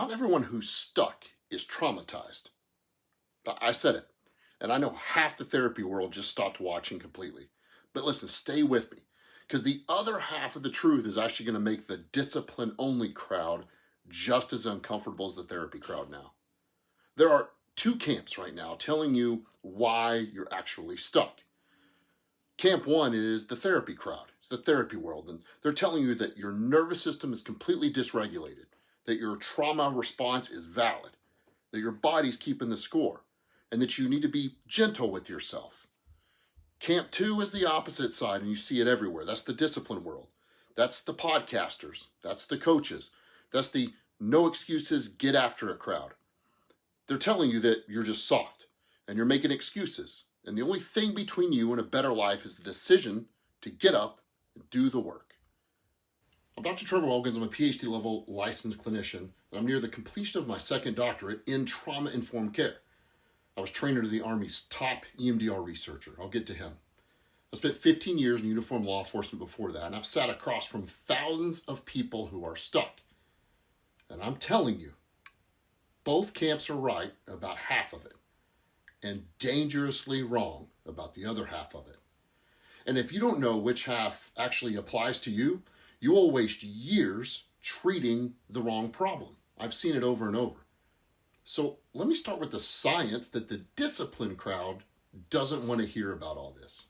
Not everyone who's stuck is traumatized. I said it, and I know half the therapy world just stopped watching completely. But listen, stay with me, because the other half of the truth is actually going to make the discipline-only crowd just as uncomfortable as the therapy crowd now. There are two camps right now telling you why you're actually stuck. Camp one is the therapy crowd. It's the therapy world, and they're telling you that your nervous system is completely dysregulated, that your trauma response is valid, that your body's keeping the score, and that you need to be gentle with yourself. Camp two is the opposite side, and you see it everywhere. That's the discipline world. That's the podcasters. That's the coaches. That's the no excuses, get after it crowd. They're telling you that you're just soft, and you're making excuses, and the only thing between you and a better life is the decision to get up and do the work. I'm Dr. Trevor Wilkins. I'm a PhD level licensed clinician, and I'm near the completion of my second doctorate in trauma-informed care. I was trained under the Army's top EMDR researcher. I'll get to him. I spent 15 years in uniform law enforcement before that, and I've sat across from thousands of people who are stuck. And I'm telling you, both camps are right about half of it, and dangerously wrong about the other half of it. And if you don't know which half actually applies to you, you will waste years treating the wrong problem. I've seen it over and over. So let me start with the science that the discipline crowd doesn't want to hear about all this.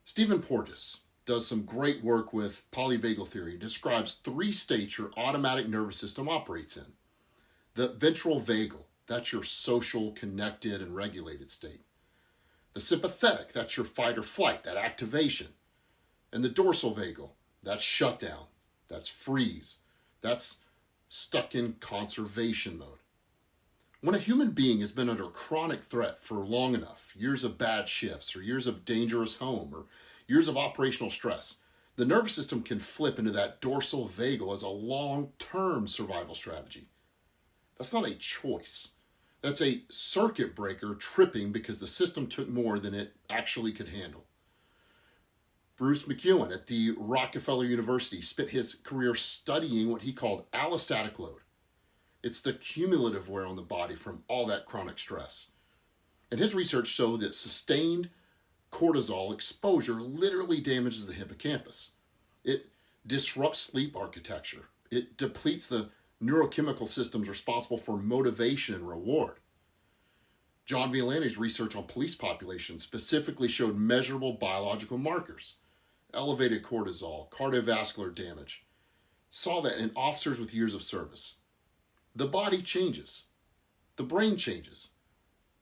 Stephen Porges does some great work with polyvagal theory. He describes 3 states your automatic nervous system operates in. The ventral vagal, that's your social, connected, and regulated state. The sympathetic, that's your fight or flight, that activation. And the dorsal vagal, that's shutdown, that's freeze, that's stuck in conservation mode. When a human being has been under chronic threat for long enough, years of bad shifts or years of dangerous home or years of operational stress, the nervous system can flip into that dorsal vagal as a long-term survival strategy. That's not a choice. That's a circuit breaker tripping because the system took more than it actually could handle. Bruce McEwen at the Rockefeller University spent his career studying what he called allostatic load. It's the cumulative wear on the body from all that chronic stress. And his research showed that sustained cortisol exposure literally damages the hippocampus. It disrupts sleep architecture. It depletes the neurochemical systems responsible for motivation and reward. John Violante's research on police populations specifically showed measurable biological markers, elevated cortisol, cardiovascular damage. Saw that in officers with years of service. The body changes. The brain changes.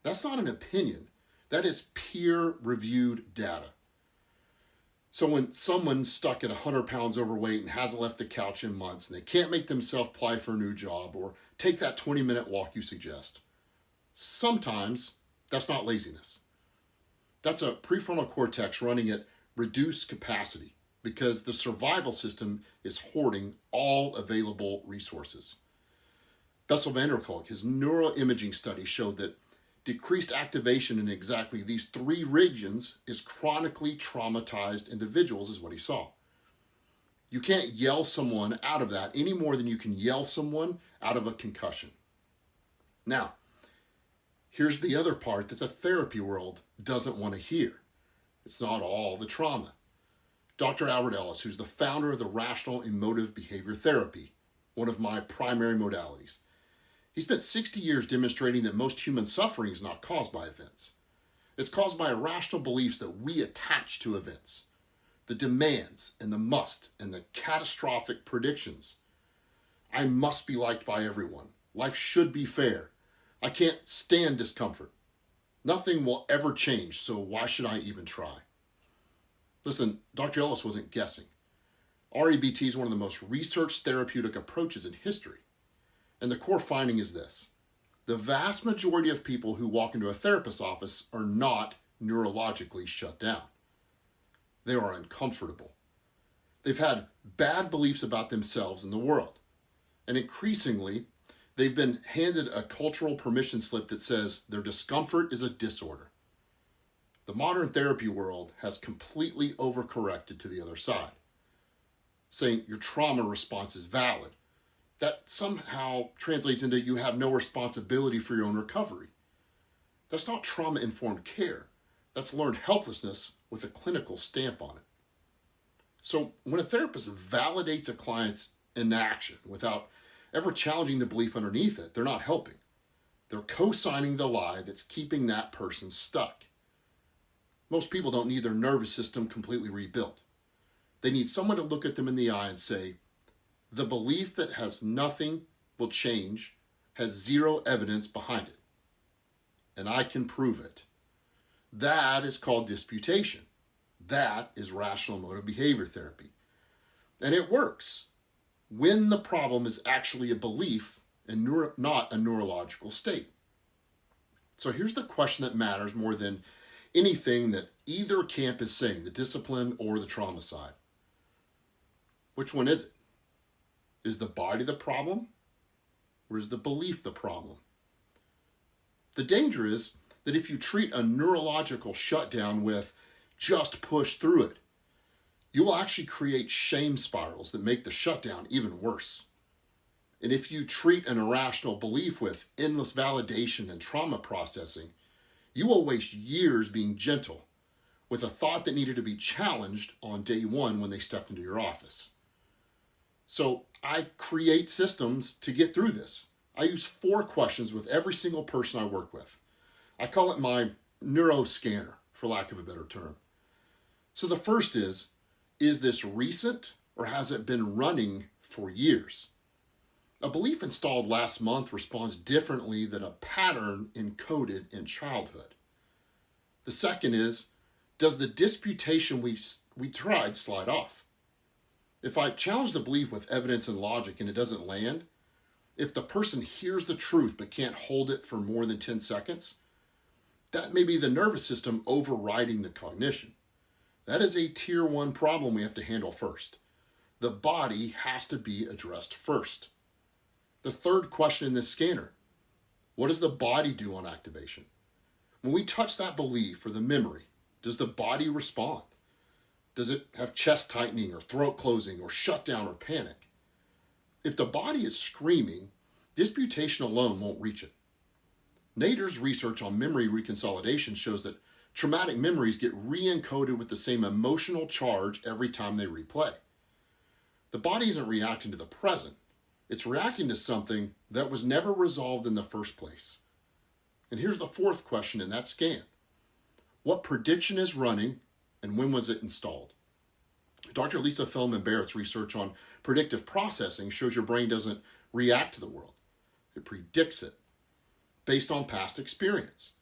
That's not an opinion. That is peer-reviewed data. So when someone's stuck at 100 pounds overweight and hasn't left the couch in months and they can't make themselves apply for a new job or take that 20-minute walk you suggest, sometimes that's not laziness. That's a prefrontal cortex running at reduced capacity because the survival system is hoarding all available resources. Bessel van der Kolk, his neuroimaging study showed that decreased activation in exactly these 3 regions is chronically traumatized individuals, is what he saw. You can't yell someone out of that any more than you can yell someone out of a concussion. Now, here's the other part that the therapy world doesn't want to hear. It's not all the trauma. Dr. Albert Ellis, who's the founder of the Rational Emotive Behavior Therapy, one of my primary modalities, he spent 60 years demonstrating that most human suffering is not caused by events. It's caused by irrational beliefs that we attach to events. The demands and the must and the catastrophic predictions. I must be liked by everyone. Life should be fair. I can't stand discomfort. Nothing will ever change, so why should I even try? Listen, Dr. Ellis wasn't guessing. REBT is one of the most researched therapeutic approaches in history. And the core finding is this. The vast majority of people who walk into a therapist's office are not neurologically shut down. They are uncomfortable. They've had bad beliefs about themselves and the world. And increasingly, they've been handed a cultural permission slip that says their discomfort is a disorder. The modern therapy world has completely overcorrected to the other side, saying your trauma response is valid. that somehow translates into you have no responsibility for your own recovery. That's not trauma-informed care. That's learned helplessness with a clinical stamp on it. So when a therapist validates a client's inaction without ever challenging the belief underneath it, they're not helping. They're co-signing the lie that's keeping that person stuck. Most people don't need their nervous system completely rebuilt. They need someone to look at them in the eye and say, the belief that has nothing will change has zero evidence behind it. And I can prove it. That is called disputation. That is rational emotive behavior therapy. And it works when the problem is actually a belief and not a neurological state. So here's the question that matters more than anything that either camp is saying, the discipline or the trauma side. Which one is it? Is the body the problem, or is the belief the problem? The danger is that if you treat a neurological shutdown with just push through it, you will actually create shame spirals that make the shutdown even worse. And if you treat an irrational belief with endless validation and trauma processing, you will waste years being gentle with a thought that needed to be challenged on day one when they stepped into your office. So I create systems to get through this. I use 4 questions with every single person I work with. I call it my neuro scanner, for lack of a better term. So the first is this recent or has it been running for years? A belief installed last month responds differently than a pattern encoded in childhood. The second is, does the disputation we tried slide off? If I challenge the belief with evidence and logic and it doesn't land, if the person hears the truth but can't hold it for more than 10 seconds, that may be the nervous system overriding the cognition. That is a tier 1 problem we have to handle first. The body has to be addressed first. The third question in this scanner, what does the body do on activation? When we touch that belief or the memory, does the body respond? Does it have chest tightening or throat closing or shutdown or panic? If the body is screaming, disputation alone won't reach it. Nader's research on memory reconsolidation shows that traumatic memories get re-encoded with the same emotional charge every time they replay. The body isn't reacting to the present. It's reacting to something that was never resolved in the first place. And here's the fourth question in that scan. What prediction is running and when was it installed? Dr. Lisa Feldman-Barrett's research on predictive processing shows your brain doesn't react to the world. It predicts it based on past experience.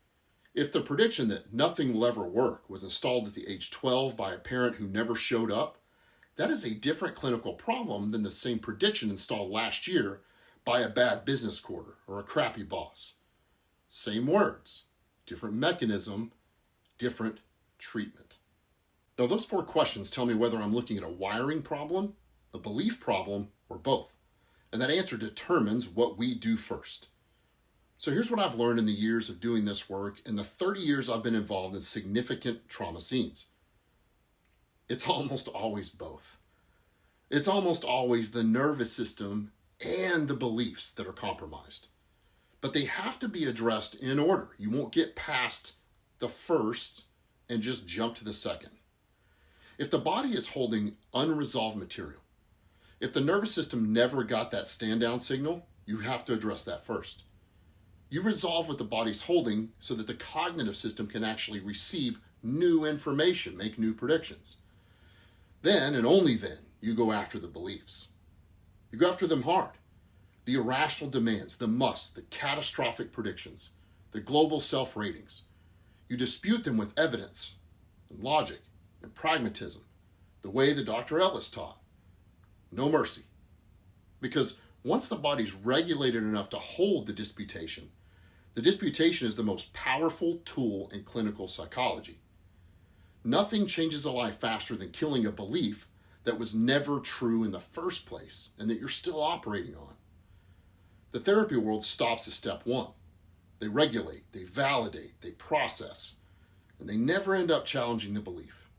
If the prediction that nothing will ever work was installed at the age 12 by a parent who never showed up, that is a different clinical problem than the same prediction installed last year by a bad business quarter or a crappy boss. Same words, different mechanism, different treatment. Now those 4 questions tell me whether I'm looking at a wiring problem, a belief problem, or both. And that answer determines what we do first. So here's what I've learned in the years of doing this work and the 30 years I've been involved in significant trauma scenes. It's almost always both. It's almost always the nervous system and the beliefs that are compromised. But they have to be addressed in order. You won't get past the first and just jump to the second. If the body is holding unresolved material, if the nervous system never got that stand down signal, you have to address that first. You resolve what the body's holding so that the cognitive system can actually receive new information, make new predictions. Then, and only then, you go after the beliefs. You go after them hard. The irrational demands, the musts, the catastrophic predictions, the global self-ratings. You dispute them with evidence and logic and pragmatism, the way that Dr. Ellis taught. No mercy. Because once the body's regulated enough to hold the disputation is the most powerful tool in clinical psychology. Nothing changes a life faster than killing a belief that was never true in the first place and that you're still operating on. The therapy world stops at step 1. They regulate, they validate, they process, and they never end up challenging the belief.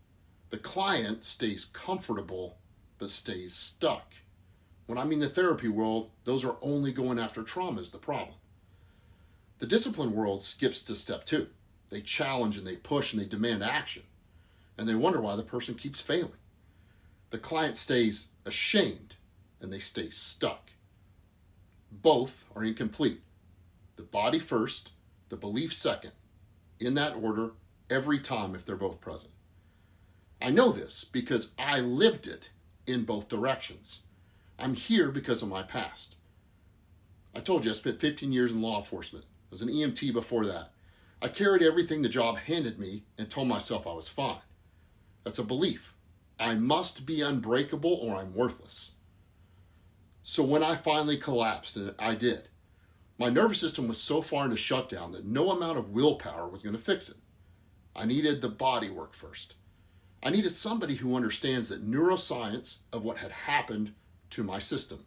The client stays comfortable but stays stuck. When I mean the therapy world, those are only going after trauma is the problem. The discipline world skips to step 2. They challenge and they push and they demand action. And they wonder why the person keeps failing. The client stays ashamed and they stay stuck. Both are incomplete. The body first, the belief second. In that order, every time if they're both present. I know this because I lived it in both directions. I'm here because of my past. I told you I spent 15 years in law enforcement. I was an EMT before that. I carried everything the job handed me and told myself I was fine. That's a belief. I must be unbreakable or I'm worthless. So when I finally collapsed, and I did, my nervous system was so far into shutdown that no amount of willpower was going to fix it. I needed the body work first. I needed somebody who understands the neuroscience of what had happened to my system.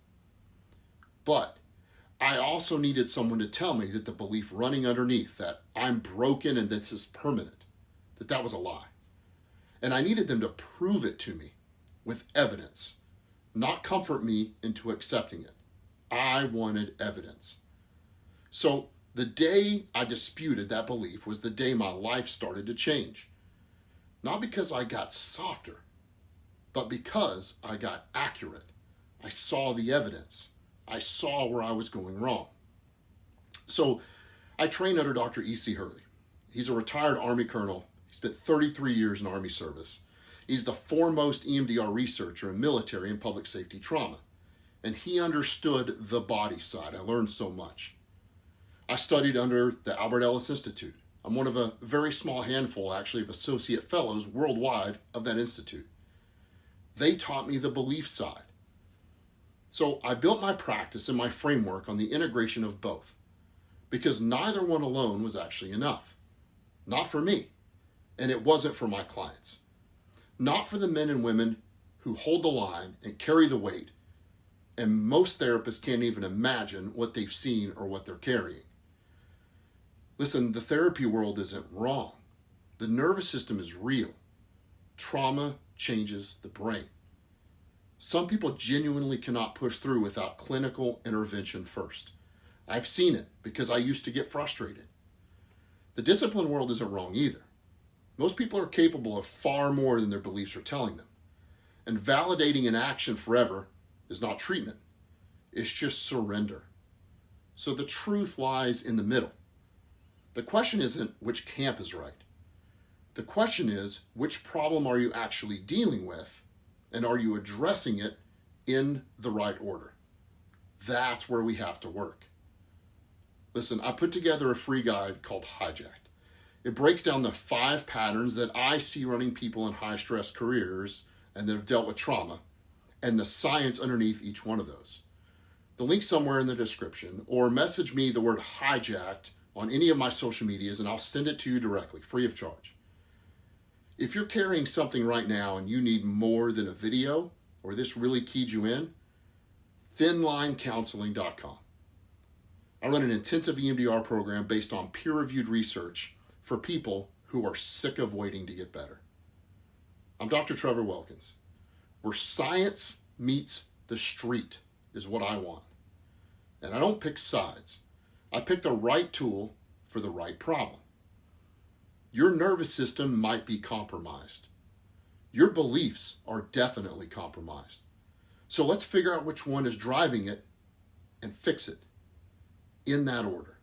But I also needed someone to tell me that the belief running underneath, that I'm broken and this is permanent, that was a lie. And I needed them to prove it to me with evidence, not comfort me into accepting it. I wanted evidence. So the day I disputed that belief was the day my life started to change. Not because I got softer, but because I got accurate. I saw the evidence. I saw where I was going wrong. So I trained under Dr. E.C. Hurley. He's a retired Army colonel. He spent 33 years in Army service. He's the foremost EMDR researcher in military and public safety trauma. And he understood the body side. I learned so much. I studied under the Albert Ellis Institute. I'm one of a very small handful, actually, of associate fellows worldwide of that institute. They taught me the belief side. So I built my practice and my framework on the integration of both, because neither one alone was actually enough. Not for me, and it wasn't for my clients. Not for the men and women who hold the line and carry the weight, and most therapists can't even imagine what they've seen or what they're carrying. Listen, the therapy world isn't wrong. The nervous system is real. Trauma changes the brain. Some people genuinely cannot push through without clinical intervention first. I've seen it because I used to get frustrated. The discipline world isn't wrong either. Most people are capable of far more than their beliefs are telling them. And validating an action forever is not treatment. It's just surrender. So the truth lies in the middle. The question isn't which camp is right. The question is, which problem are you actually dealing with, and are you addressing it in the right order? That's where we have to work. Listen, I put together a free guide called Hijacked. It breaks down the 5 patterns that I see running people in high-stress careers and that have dealt with trauma, and the science underneath each one of those. The link's somewhere in the description, or message me the word hijacked on any of my social medias and I'll send it to you directly, free of charge. If you're carrying something right now and you need more than a video, or this really keyed you in, thinlinecounseling.com. I run an intensive EMDR program based on peer-reviewed research for people who are sick of waiting to get better. I'm Dr. Trevor Wilkins. Where science meets the street is what I want. And I don't pick sides. I pick the right tool for the right problem. Your nervous system might be compromised. Your beliefs are definitely compromised. So let's figure out which one is driving it and fix it in that order.